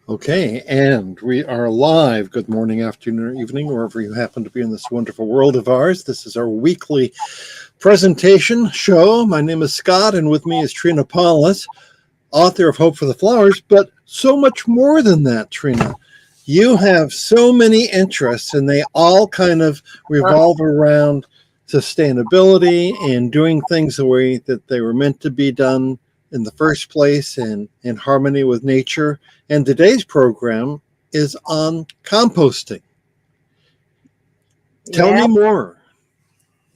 Okay, and we are live. Good morning, afternoon, or evening, wherever you happen to be in this wonderful world of ours. This is our weekly presentation show. My name is Scott, and with me is Trina Paulus, author of Hope for the Flowers, but so much more than that, Trina. You have so many interests, and they all kind of revolve around sustainability and doing things the way that they were meant to be done in the first place and in harmony with nature. And today's program is on composting. Tell me more.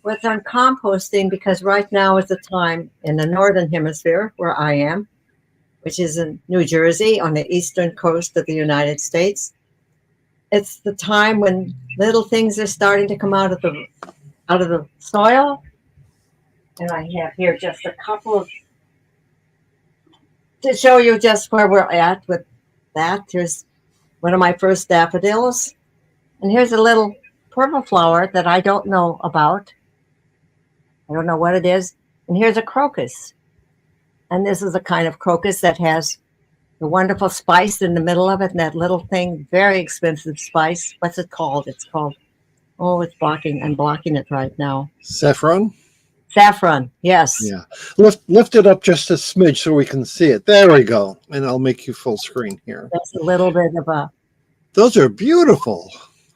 Well, it's on composting because right now is the time in the northern hemisphere where I am, which is in New Jersey on the eastern coast of the United States. It's the time when little things are starting to come out of the soil. And I have here just a couple of to show you just where we're at with that. Here's one of my first daffodils. And here's a little purple flower that I don't know about. I don't know what it is. And here's a crocus. And this is a kind of crocus that has the wonderful spice in the middle of it. And that little thing, very expensive spice. What's it called? It's called, it's blocking. I'm blocking it right now. Saffron? Saffron, yes. Yeah. Lift it up just a smidge so we can see it. There we go. And I'll make you full screen here. That's a little bit of a... Those are beautiful.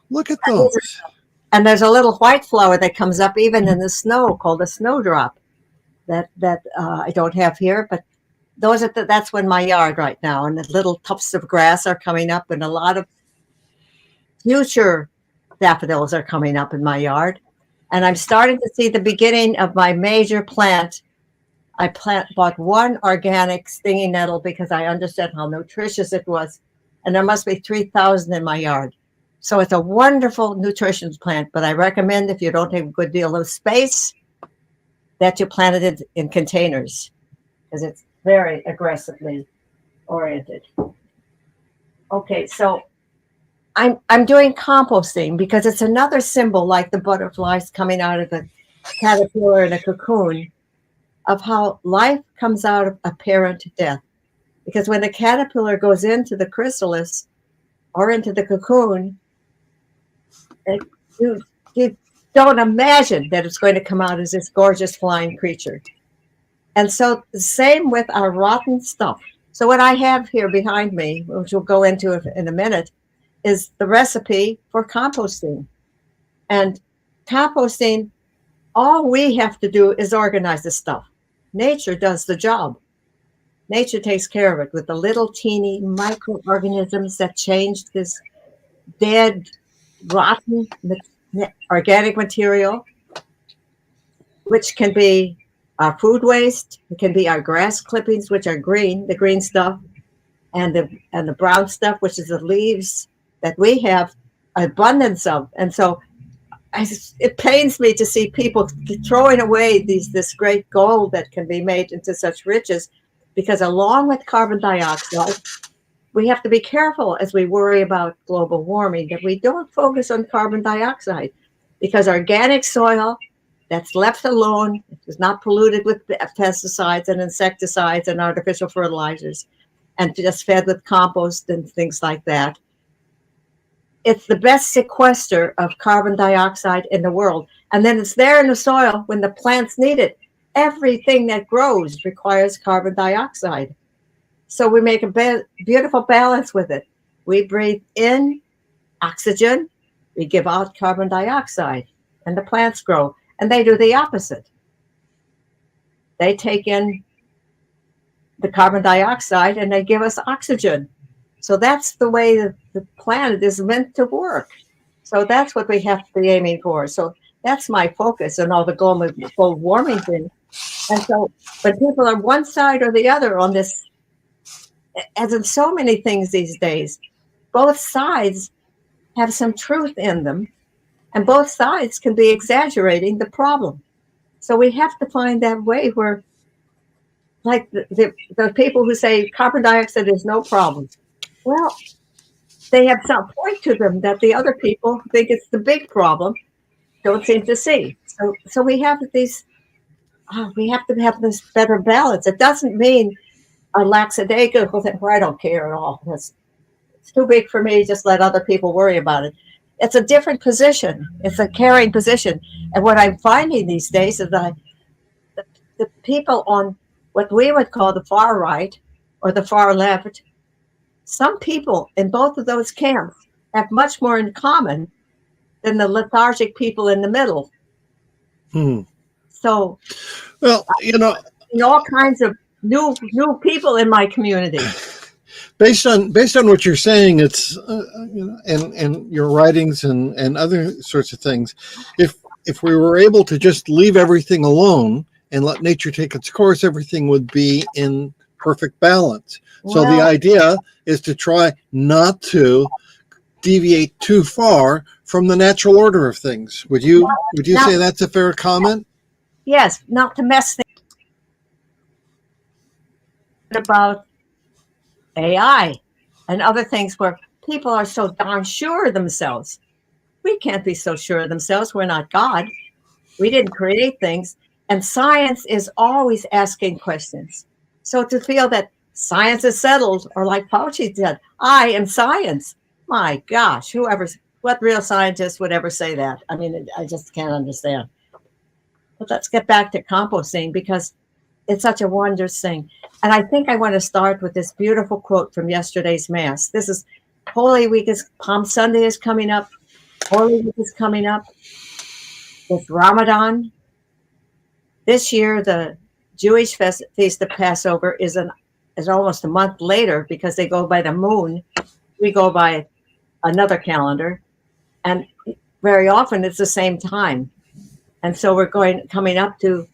Look at those. And there's a little white flower that comes up even in the snow called a snowdrop that I don't have here, but that's in my yard right now. And the little tufts of grass are coming up, and a lot of future daffodils are coming up in my yard. And I'm starting to see the beginning of my major plant. I bought one organic stinging nettle because I understood how nutritious it was. And there must be 3,000 in my yard. So it's a wonderful nutrition plant, but I recommend if you don't have a good deal of space that you plant it in containers because it's very aggressively oriented. Okay, so I'm doing composting because it's another symbol like the butterflies coming out of the caterpillar in a cocoon of how life comes out of apparent death. Because when the caterpillar goes into the chrysalis or into the cocoon, you don't imagine that it's going to come out as this gorgeous flying creature. And so the same with our rotten stuff. So what I have here behind me, which we'll go into in a minute, is the recipe for composting. And composting, all we have to do is organize the stuff. Nature does the job. Nature takes care of it with the little teeny microorganisms that change this dead, rotten organic material, which can be our food waste. It can be our grass clippings, which are green, the green stuff, and the brown stuff, which is the leaves that we have abundance of. And so it pains me to see people throwing away this great gold that can be made into such riches, because along with carbon dioxide, we have to be careful as we worry about global warming that we don't focus on carbon dioxide, because organic soil that's left alone is not polluted with pesticides and insecticides and artificial fertilizers and just fed with compost and things like that. It's the best sequester of carbon dioxide in the world. And then it's there in the soil when the plants need it. Everything that grows requires carbon dioxide. So we make a beautiful balance with it. We breathe in oxygen, we give out carbon dioxide, and the plants grow. And they do the opposite. They take in the carbon dioxide and they give us oxygen. So that's the way that the planet is meant to work. So that's what we have to be aiming for. So that's my focus on all the global warming thing. And so, but people are one side or the other on this, as in so many things these days. Both sides have some truth in them, and both sides can be exaggerating the problem. So we have to find that way where, like the people who say carbon dioxide is no problem. Well, they have some point to them that the other people who think it's the big problem don't seem to see. So we have these, we have to have this better balance. It doesn't mean a lackadaisical thing where I don't care at all. It's too big for me. Just let other people worry about it. It's a different position. It's a caring position. And what I'm finding these days is that the people on what we would call the far right or the far left, some people in both of those camps have much more in common than the lethargic people in the middle. So, well, all kinds of new people in my community. Based on what you're saying, it's and your writings and other sorts of things. If we were able to just leave everything alone and let nature take its course, everything would be in perfect balance. So the idea is to try not to deviate too far from the natural order of things. Would you say that's a fair comment? Yes, not to mess things about AI and other things where people are so darn sure of themselves. We can't be so sure of themselves. We're not God. We didn't create things. And science is always asking questions. So to feel that science is settled, or like Fauci said, I am science. My gosh, what real scientist would ever say that? I mean, I just can't understand. But let's get back to composting, because it's such a wondrous thing. And I think I want to start with this beautiful quote from yesterday's Mass. This is Holy Week, Palm Sunday is coming up. Holy Week is coming up. It's Ramadan. This year, the Jewish feast of Passover is almost a month later because they go by the moon. We go by another calendar. And very often it's the same time. And so we're coming up to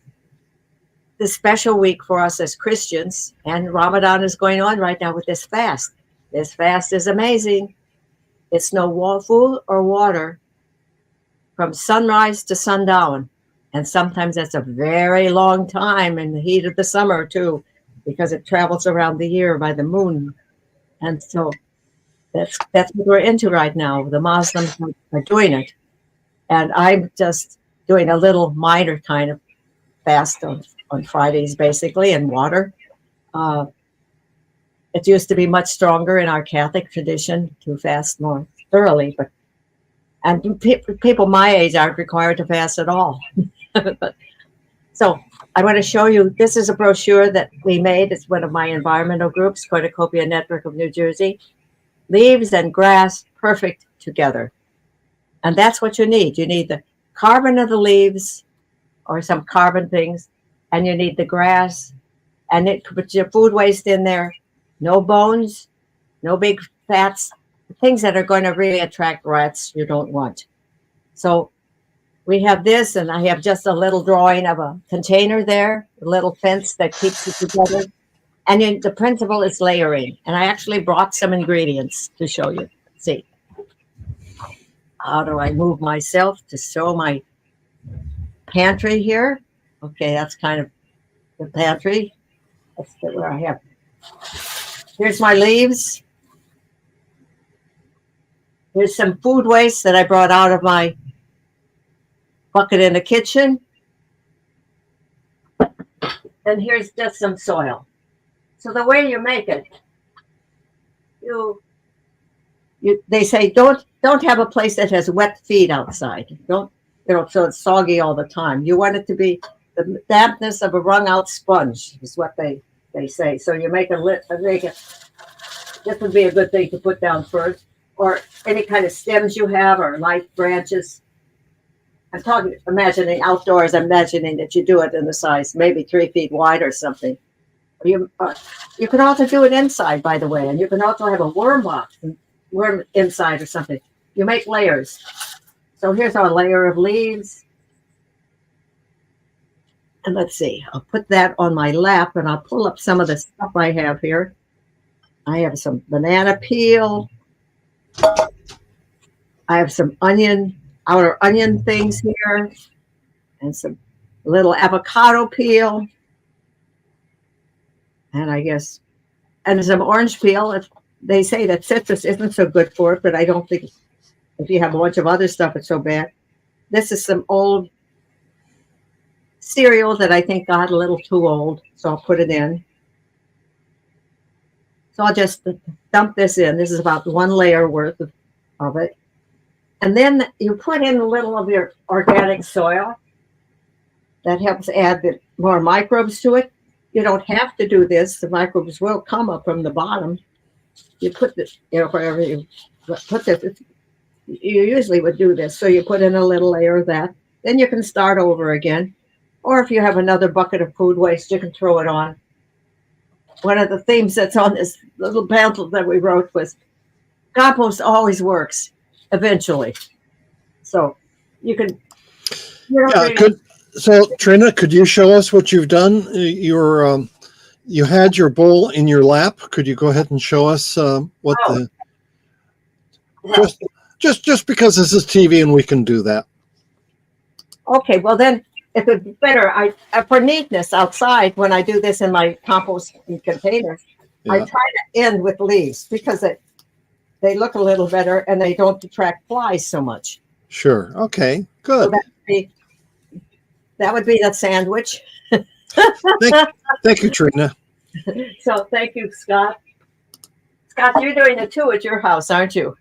this special week for us as Christians. And Ramadan is going on right now with this fast. This fast is amazing. It's no food or water from sunrise to sundown. And sometimes that's a very long time in the heat of the summer too, because it travels around the year by the moon. And so that's what we're into right now. The Muslims are doing it. And I'm just doing a little minor kind of fast on Fridays, basically, and water. It used to be much stronger in our Catholic tradition to fast more thoroughly, and people my age aren't required to fast at all. So I want to show you, this is a brochure that we made. It's one of my environmental groups, Cornucopia Network of New Jersey. Leaves and grass, perfect together. And that's what you need. You need the carbon of the leaves or some carbon things, and you need the grass, and it put your food waste in there. No bones, no big fats, things that are going to really attract rats you don't want. So we have this, and I have just a little drawing of a container there, a little fence that keeps it together. And the principle is layering. And I actually brought some ingredients to show you. Let's see. How do I move myself to show my pantry here? Okay, that's kind of the pantry. Let's get where I have. Here's my leaves. Here's some food waste that I brought out of my bucket in the kitchen. And here's just some soil. So the way you make it, they say don't have a place that has wet feet outside. Don't, so it's soggy all the time. You want it to be the dampness of a wrung out sponge is what they say. So you make this would be a good thing to put down first, or any kind of stems you have or light branches. I'm imagining outdoors. I'm imagining that you do it in the size maybe 3 feet wide or something. You can also do it inside, by the way, and you can also have a worm box, worm inside or something. You make layers. So here's our layer of leaves. And let's see, I'll put that on my lap, and I'll pull up some of the stuff I have here. I have some banana peel. I have some outer onion things here, and some little avocado peel. And and some orange peel. They say that citrus isn't so good for it, but I don't think if you have a bunch of other stuff, it's so bad. This is some old cereal that I think got a little too old, so I'll put it in. So I'll just dump this in. This is about 1 layer worth of it. And then you put in a little of your organic soil. That helps add more microbes to it. You don't have to do this. The microbes will come up from the bottom. You put this, wherever you put this, you usually would do this. So you put in a little layer of that. Then you can start over again. Or if you have another bucket of food waste, you can throw it on. One of the themes that's on this little pamphlet that we wrote was compost always works eventually. So you can, So Trina, could you show us what you've done? You had your bowl in your lap. Could you go ahead and show us what just because this is TV and we can do that. Okay, well then, if it's better, I for neatness outside when I do this in my compost containers, I try to end with leaves because they look a little better and they don't attract flies so much. Sure. Okay. Good. So that would be that sandwich. Thank you, Trina. So thank you, Scott. Scott, you're doing it too at your house, aren't you?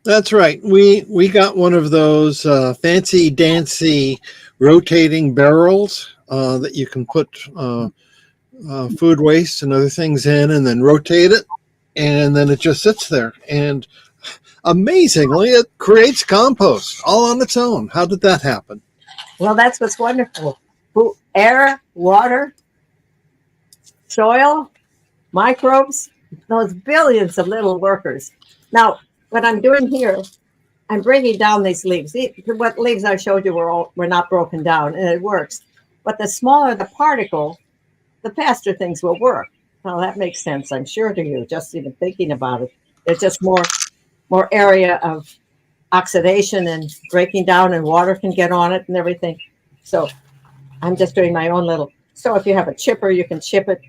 That's right. We got one of those fancy dancy rotating barrels that you can put food waste and other things in and then rotate it. And then it just sits there. And amazingly, it creates compost all on its own. How did that happen? Well, that's what's wonderful. Air, water, soil, microbes, those billions of little workers. Now, what I'm doing here, I'm bringing down these leaves. What leaves I showed you were not broken down, and it works. But the smaller the particle, the faster things will work. Well, that makes sense, I'm sure, to you, just even thinking about it. There's just more area of oxidation and breaking down, and water can get on it and everything. So I'm just doing my own little. So if you have a chipper, you can chip it.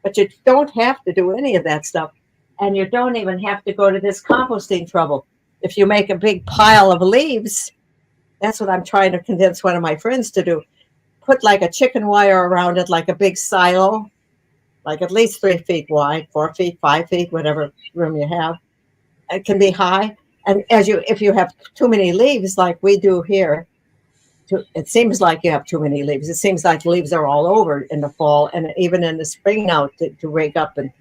But you don't have to do any of that stuff. And you don't even have to go to this composting trouble. If you make a big pile of leaves, that's what I'm trying to convince one of my friends to do. Put like a chicken wire around it, like a big silo, like at least 3 feet wide, 4 feet, 5 feet, whatever room you have. It can be high. And if you have too many leaves, like we do here, it seems like you have too many leaves. It seems like leaves are all over in the fall and even in the spring now to wake up and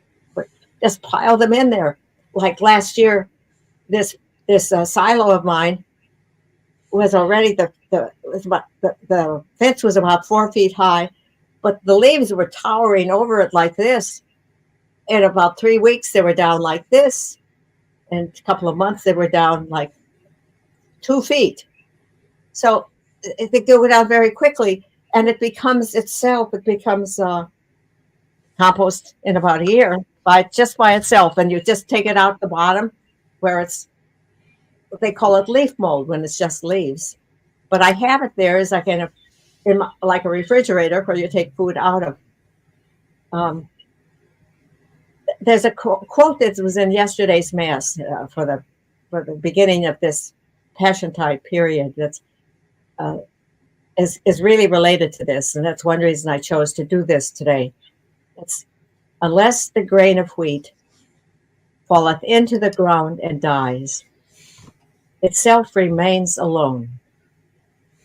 just pile them in there. Like last year, this silo of mine was already the fence was about 4 feet high, but the leaves were towering over it like this. In about 3 weeks, they were down like this. In a couple of months, they were down like 2 feet. So they go down very quickly, and it becomes compost in about a year just by itself. And you just take it out the bottom where they call it leaf mold when it's just leaves. But I have it there as like like a refrigerator where you take food out of. There's a quote that was in yesterday's mass for the beginning of this Passiontide period that's is really related to this, and that's one reason I chose to do this today. It's unless the grain of wheat falleth into the ground and dies, itself remains alone.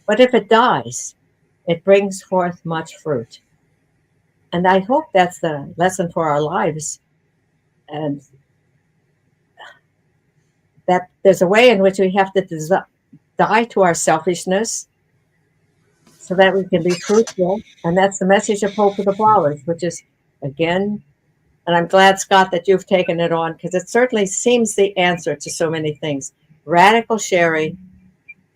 But if it dies, it brings forth much fruit. And I hope that's the lesson for our lives. And that there's a way in which we have to die to our selfishness so that we can be fruitful. And that's the message of Hope for the Flowers, which is, again, and I'm glad, Scott, that you've taken it on, because it certainly seems the answer to so many things. Radical sharing,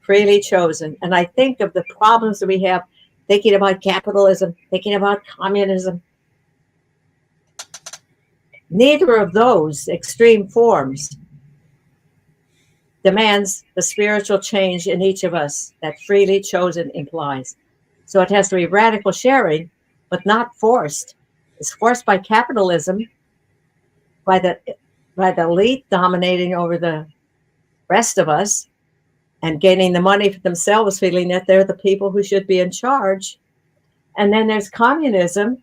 freely chosen. And I think of the problems that we have thinking about capitalism, thinking about communism. Neither of those extreme forms demands the spiritual change in each of us that freely chosen implies. So it has to be radical sharing, but not forced. It's forced by capitalism, by the elite dominating over the rest of us and gaining the money for themselves, feeling that they're the people who should be in charge. And then there's communism,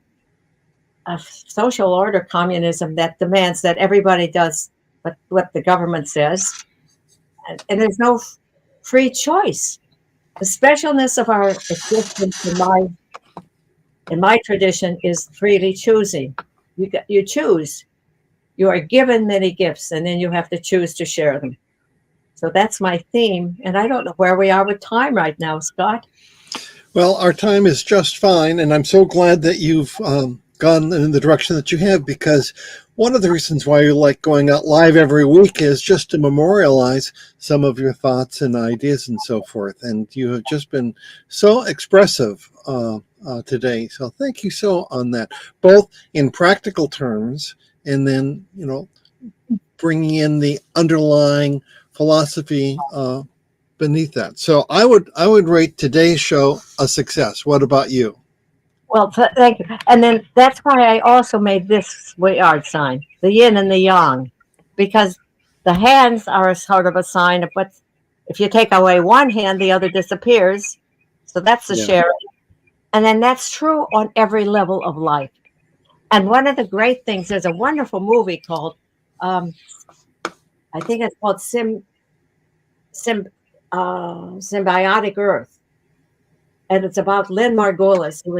a social order communism that demands that everybody does what the government says, and there's no free choice. The specialness of our existence in my tradition is freely choosing. You choose. You are given many gifts, and then you have to choose to share them. So that's my theme, and I don't know where we are with time right now, Scott. Well, our time is just fine, and I'm so glad that you've gone in the direction that you have, because one of the reasons why you like going out live every week is just to memorialize some of your thoughts and ideas and so forth. And you have just been so expressive today. So thank you so on that, both in practical terms and then, bringing in the underlying philosophy beneath that. So I would rate today's show a success. What about you? Well, thank you. And then that's why I also made this art sign, the yin and the yang, because the hands are a sort of a sign of what, if you take away one hand, the other disappears. So that's the sharing. And then that's true on every level of life. And one of the great things, there's a wonderful movie called, I think it's called Symbiotic Earth. And it's about Lynn Margulis, who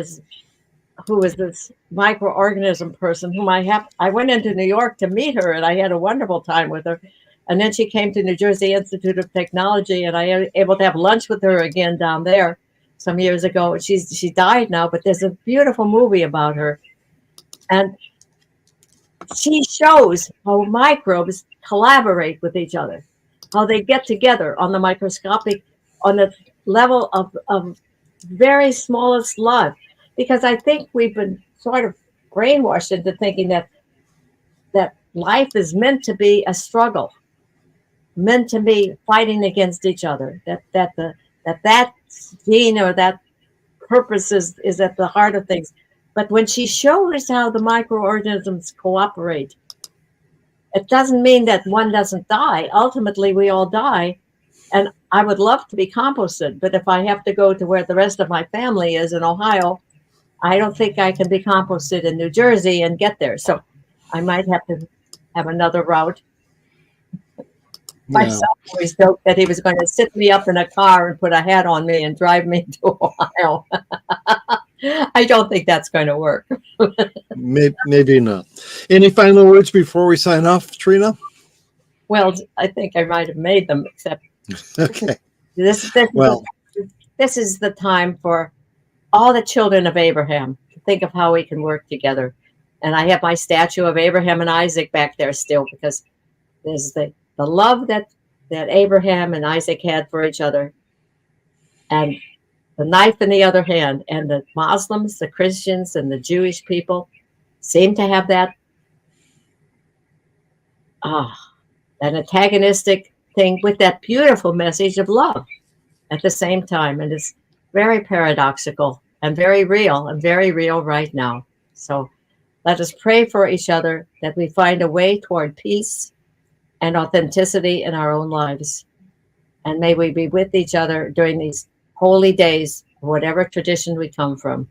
was this microorganism person whom I went into New York to meet her, and I had a wonderful time with her. And then she came to New Jersey Institute of Technology, and I was able to have lunch with her again down there some years ago. She died now, but there's a beautiful movie about her. And she shows how microbes collaborate with each other, how they get together on the microscopic, on the level of very smallest love. Because I think we've been sort of brainwashed into thinking that life is meant to be a struggle, meant to be fighting against each other, that gene or that purpose is at the heart of things. But when she shows how the microorganisms cooperate, it doesn't mean that one doesn't die. Ultimately, we all die. And I would love to be composted, but if I have to go to where the rest of my family is in Ohio, I don't think I can be composted in New Jersey and get there. So I might have to have another route. My son always joked that he was going to sit me up in a car and put a hat on me and drive me to Ohio. I don't think that's going to work. Maybe not. Any final words before we sign off, Trina? Well, I think I might have made them, except okay. This is the time for all the children of Abraham to think of how we can work together. And I have my statue of Abraham and Isaac back there still, because there's the love that Abraham and Isaac had for each other, and the knife in the other hand. And the Muslims, the Christians, and the Jewish people seem to have that an antagonistic thing with that beautiful message of love at the same time. And it's very paradoxical and very real right now. So let us pray for each other that we find a way toward peace and authenticity in our own lives. And may we be with each other during these holy days, whatever tradition we come from.